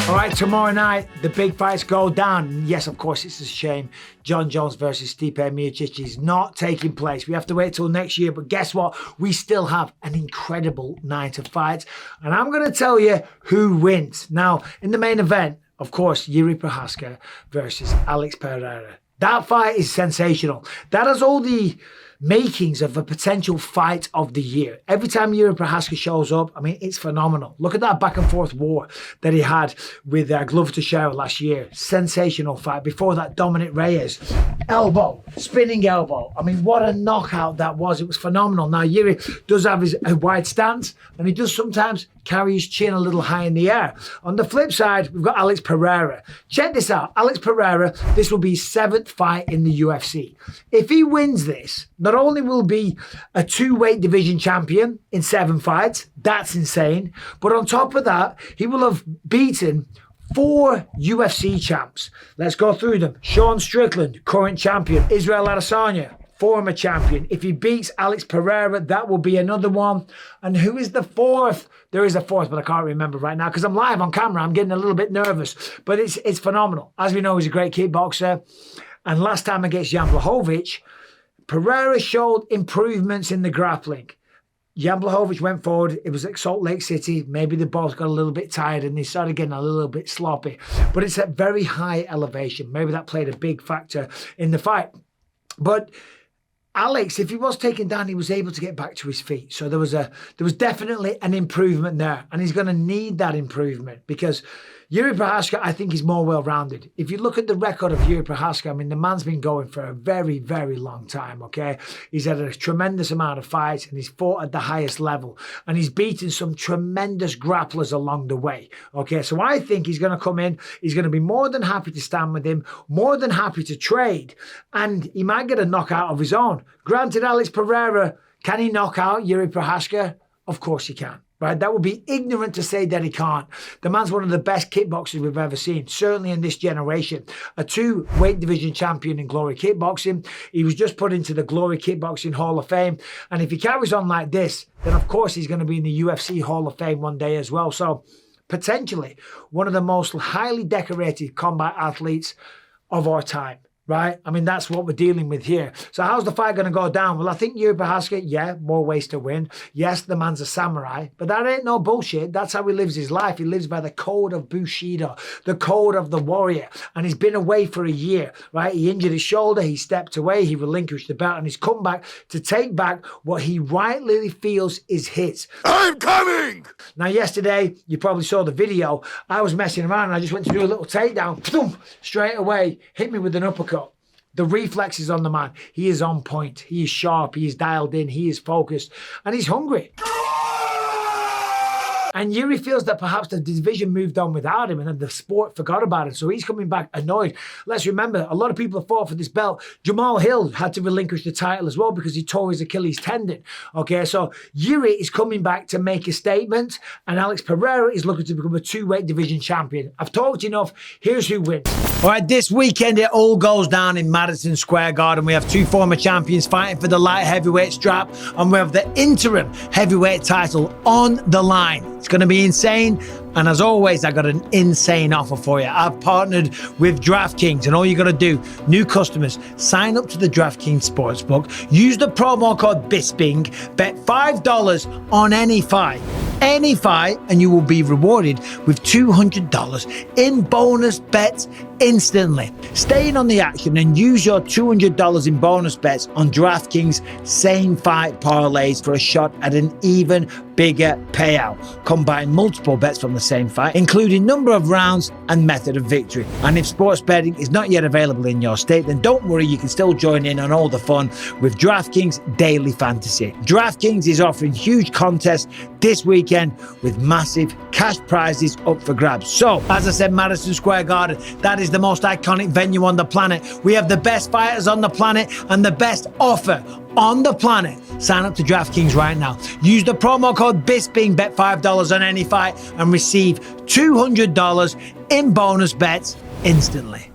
All right, tomorrow night, the big fights go down. Yes, of course, it's a shame. John Jones versus Stipe Miocic is not taking place. We have to wait till next year, but guess what? We still have an incredible night of fights. And I'm going to tell you who wins. Now, in the main event, of course, Jiri Prochazka versus Alex Pereira. That fight is sensational. That has all the makings of a potential fight of the year. Every time Jiri Prochazka shows up, I mean, it's phenomenal. Look at that back and forth war that he had with Glover Teixeira last year. Sensational fight. Before that, Dominic Reyes. Elbow, spinning elbow. I mean, what a knockout that was. It was phenomenal. Now, Jiri does have his wide stance, and he does sometimes carry his chin a little high in the air. On the flip side, we've got Alex Pereira. Check this out. Alex Pereira, this will be his 7th fight in the UFC. If he wins this, not only will he be a 2-weight division champion in 7 fights, that's insane, but on top of that, he will have beaten 4 UFC champs. Let's go through them. Sean Strickland, current champion. Israel Adesanya, former champion. If he beats Alex Pereira, that will be another one. And who is the 4th? There is a 4th, but I can't remember right now because I'm live on camera. I'm getting a little bit nervous, but it's phenomenal. As we know, he's a great kickboxer. And last time against Jan Blachowicz, Pereira showed improvements in the grappling. Jan Blachowicz went forward. It was at Salt Lake City. Maybe the both got a little bit tired and they started getting a little bit sloppy. But it's at very high elevation. Maybe that played a big factor in the fight. But Alex, if he was taken down, he was able to get back to his feet. So there was definitely an improvement there. And he's going to need that improvement because Jiri Prochazka, I think, is more well-rounded. If you look at the record of Jiri Prochazka, I mean, the man's been going for a very, very long time, okay? He's had a tremendous amount of fights and he's fought at the highest level. And he's beaten some tremendous grapplers along the way, okay? So I think he's going to come in. He's going to be more than happy to stand with him, more than happy to trade. And he might get a knockout of his own. Granted, Alex Pereira, can he knock out Jiri Prochazka? Of course he can. Right, that would be ignorant to say that he can't. The man's one of the best kickboxers we've ever seen, certainly in this generation. A 2-weight division champion in Glory Kickboxing. He was just put into the Glory Kickboxing Hall of Fame. And if he carries on like this, then of course he's going to be in the UFC Hall of Fame one day as well. So potentially one of the most highly decorated combat athletes of our time. Right? I mean, that's what we're dealing with here. So how's the fight going to go down? Well, I think Jiri Prochazka, yeah, more ways to win. Yes, the man's a samurai, but that ain't no bullshit. That's how he lives his life. He lives by the code of Bushido, the code of the warrior. And he's been away for a year, right? He injured his shoulder. He stepped away. He relinquished the belt and he's come back to take back what he rightly feels is his. I'm coming! Now, yesterday, you probably saw the video. I was messing around and I just went to do a little takedown. Boom, straight away, hit me with an uppercut. The reflexes on the man. He is on point. He is sharp. He is dialed in. He is focused. And he's hungry. And Jiri feels that perhaps the division moved on without him and then the sport forgot about it. So he's coming back annoyed. Let's remember, a lot of people have fought for this belt. Jamal Hill had to relinquish the title as well because he tore his Achilles tendon. Okay, so Jiri is coming back to make a statement and Alex Pereira is looking to become a 2-weight division champion. I've talked enough. Here's who wins. All right, this weekend it all goes down in Madison Square Garden. We have 2 former champions fighting for the light heavyweight strap and we have the interim heavyweight title on the line. It's going to be insane. And as always, I got an insane offer for you. I've partnered with DraftKings and all you got to do, new customers, sign up to the DraftKings Sportsbook, use the promo code BISPING, bet $5 on any fight, and you will be rewarded with $200 in bonus bets instantly. Stay in on the action and use your $200 in bonus bets on DraftKings same fight parlays for a shot at an even bigger payout. Combine multiple bets from the same fight, including number of rounds and method of victory. And if sports betting is not yet available in your state, then don't worry, you can still join in on all the fun with DraftKings Daily Fantasy. DraftKings is offering huge contests this weekend with massive cash prizes up for grabs. So, as I said, Madison Square Garden, that is the most iconic venue on the planet. We have the best fighters on the planet and the best offer on the planet. Sign up to DraftKings right now. Use the promo code BISPING, bet $5 on any fight and receive $200 in bonus bets instantly.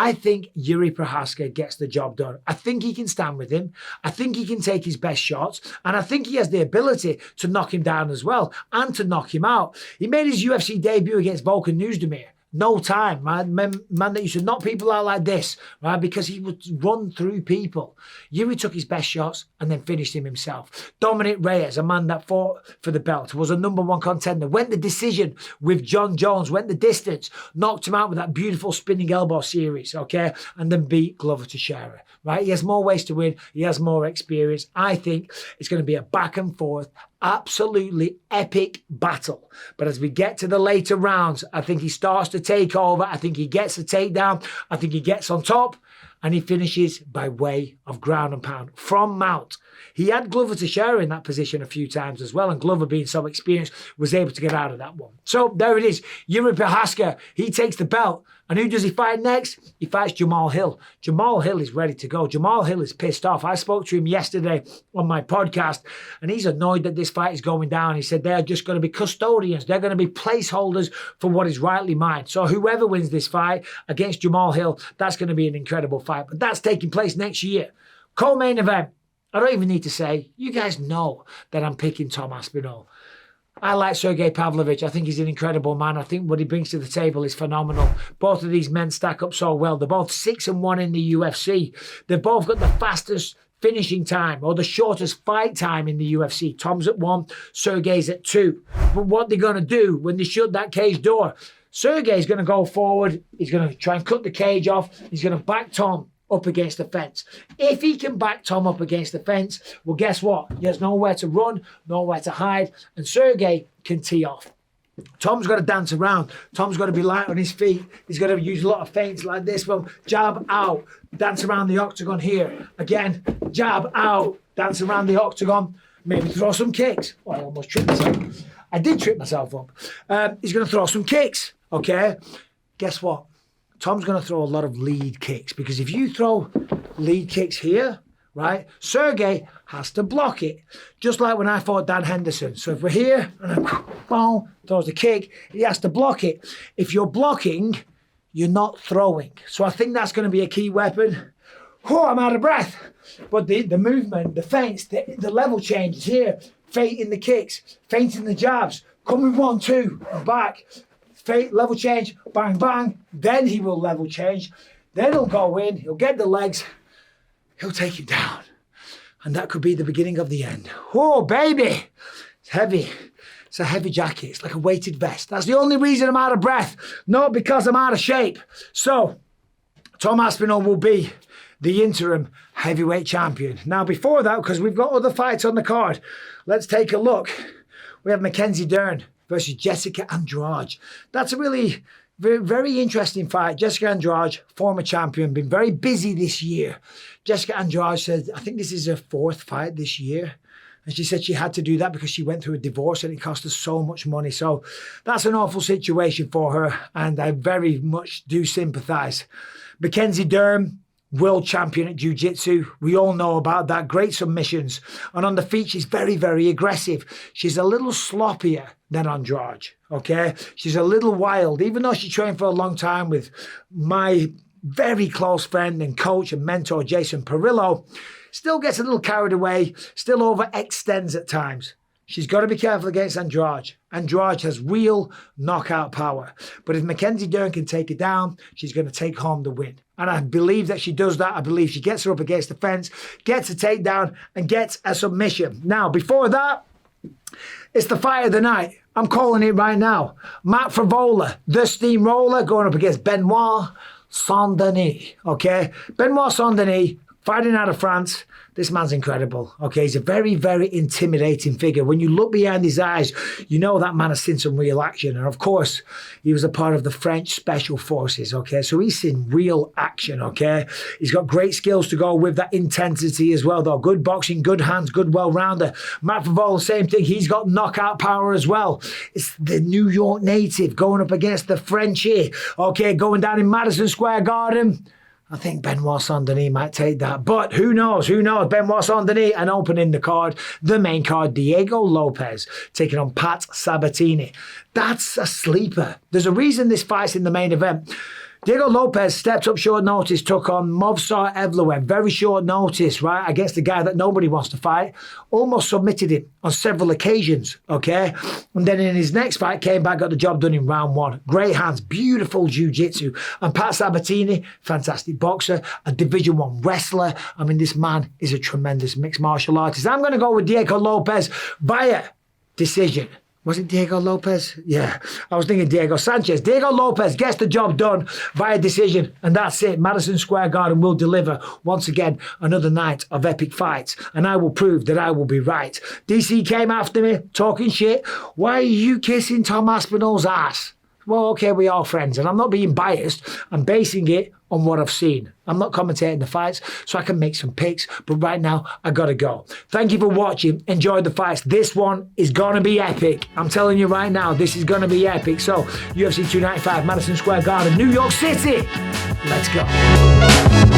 I think Jiri Prochazka gets the job done. I think he can stand with him. I think he can take his best shots. And I think he has the ability to knock him down as well and to knock him out. He made his UFC debut against Volkan Oezdemir. No time, man that used to knock people out like this, right? Because he would run through people. Jiri took his best shots and then finished him himself. Dominic Reyes, a man that fought for the belt, was a #1 contender, went the decision with Jon Jones, went the distance, knocked him out with that beautiful spinning elbow series, okay? And then beat Glover Teixeira, right? He has more ways to win. He has more experience. I think it's going to be a back and forth, absolutely epic battle. But as we get to the later rounds, I think he starts to take over. I think he gets a takedown. I think he gets on top. And he finishes by way of ground and pound from mount. He had Glover Teixeira in that position a few times as well, and Glover, being so experienced, was able to get out of that one. So there it is. Jiri Prochazka, he takes the belt. And who does he fight next? He fights Jamal Hill. Jamal Hill is ready to go. Jamal Hill is pissed off. I spoke to him yesterday on my podcast, and he's annoyed that this fight is going down. He said they're just going to be custodians. They're going to be placeholders for what is rightly mine. So whoever wins this fight against Jamal Hill, that's going to be an incredible fight. But that's taking place next year. Co-main event. I don't even need to say, you guys know that I'm picking Tom Aspinall. I like Sergei Pavlovich. I think he's an incredible man. I think what he brings to the table is phenomenal. Both of these men stack up so well. They're both 6-1 in the UFC. They've both got the fastest finishing time or the shortest fight time in the UFC. Tom's at 1, Sergei's at 2. But what they're going to do when they shut that cage door, Sergei's going to go forward. He's going to try and cut the cage off. He's going to back Tom up against the fence. If he can back Tom up against the fence, well, guess what? He has nowhere to run, nowhere to hide, and Sergei can tee off. Tom's got to dance around. Tom's got to be light on his feet. He's got to use a lot of feints like this one. Jab out, dance around the octagon here. Again, jab out, dance around the octagon. Maybe throw some kicks. Oh, I almost tripped myself. I did trip myself up. He's going to throw some kicks, okay? Guess what? Tom's going to throw a lot of lead kicks, because if you throw lead kicks here, right, Sergei has to block it. Just like when I fought Dan Henderson. So if we're here, and boom, throws the kick, he has to block it. If you're blocking, you're not throwing. So I think that's going to be a key weapon. Oh, I'm out of breath. But the movement, the feints, the level changes here. Feinting the kicks, feinting the jabs, coming 1, 2, and back. Level change, bang, bang. Then he will level change. Then he'll go in, he'll get the legs, he'll take him down. And that could be the beginning of the end. Oh, baby. It's heavy. It's a heavy jacket. It's like a weighted vest. That's the only reason I'm out of breath. Not because I'm out of shape. So, Tom Aspinall will be the interim heavyweight champion. Now, before that, because we've got other fights on the card, let's take a look. We have Mackenzie Dern versus Jessica Andrade. That's a really very interesting fight. Jessica Andrade, former champion, been very busy this year. Jessica Andrade said, I think this is her 4th fight this year. And she said she had to do that because she went through a divorce and it cost her so much money. So that's an awful situation for her. And I very much do sympathise. Mackenzie Dern, world champion at jiu-jitsu. We all know about that. Great submissions. And on the feet, she's very, very aggressive. She's a little sloppier than Andrade, okay? She's a little wild. Even though she trained for a long time with my very close friend and coach and mentor, Jason Perillo, still gets a little carried away, still overextends at times. She's got to be careful against Andrade. Andrade has real knockout power. But if Mackenzie Dern can take her down, she's going to take home the win. And I believe that she does that. I believe she gets her up against the fence, gets a takedown, and gets a submission. Now, before that, it's the fight of the night. I'm calling it right now. Matt Favola, the steamroller, going up against Benoit Saint-Denis. Okay? Benoit Saint-Denis, fighting out of France. This man's incredible, okay? He's a very, very intimidating figure. When you look behind his eyes, you know that man has seen some real action. And of course, he was a part of the French Special Forces, okay? So he's seen real action, okay? He's got great skills to go with that intensity as well, though. Good boxing, good hands, good well-rounder. Matt Favola, same thing. He's got knockout power as well. It's the New York native going up against the Frenchie, okay? Going down in Madison Square Garden. I think Benoit Saint-Denis might take that. But who knows? Who knows? Benoit Saint-Denis, and opening the card, the main card, Diego Lopez taking on Pat Sabatini. That's a sleeper. There's a reason this fight's in the main event. Diego Lopez stepped up short notice, took on Movsar Evloev. Very short notice, right? Against the guy that nobody wants to fight. Almost submitted him on several occasions, okay? And then in his next fight, came back, got the job done in round 1. Great hands, beautiful jiu-jitsu. And Pat Sabatini, fantastic boxer, a Division 1 wrestler. I mean, this man is a tremendous mixed martial artist. I'm going to go with Diego Lopez via decision. Was it Diego Lopez? Yeah, I was thinking Diego Sanchez. Diego Lopez gets the job done via decision, and that's it. Madison Square Garden will deliver, once again, another night of epic fights, and I will prove that I will be right. DC came after me, talking shit. Why are you kissing Tom Aspinall's ass? Well, okay, we are friends, and I'm not being biased. I'm basing it on what I've seen. I'm not commentating the fights, so I can make some picks, but right now, I gotta go. Thank you for watching. Enjoy the fights. This one is gonna be epic. I'm telling you right now, this is gonna be epic. So, UFC 295, Madison Square Garden, New York City. Let's go.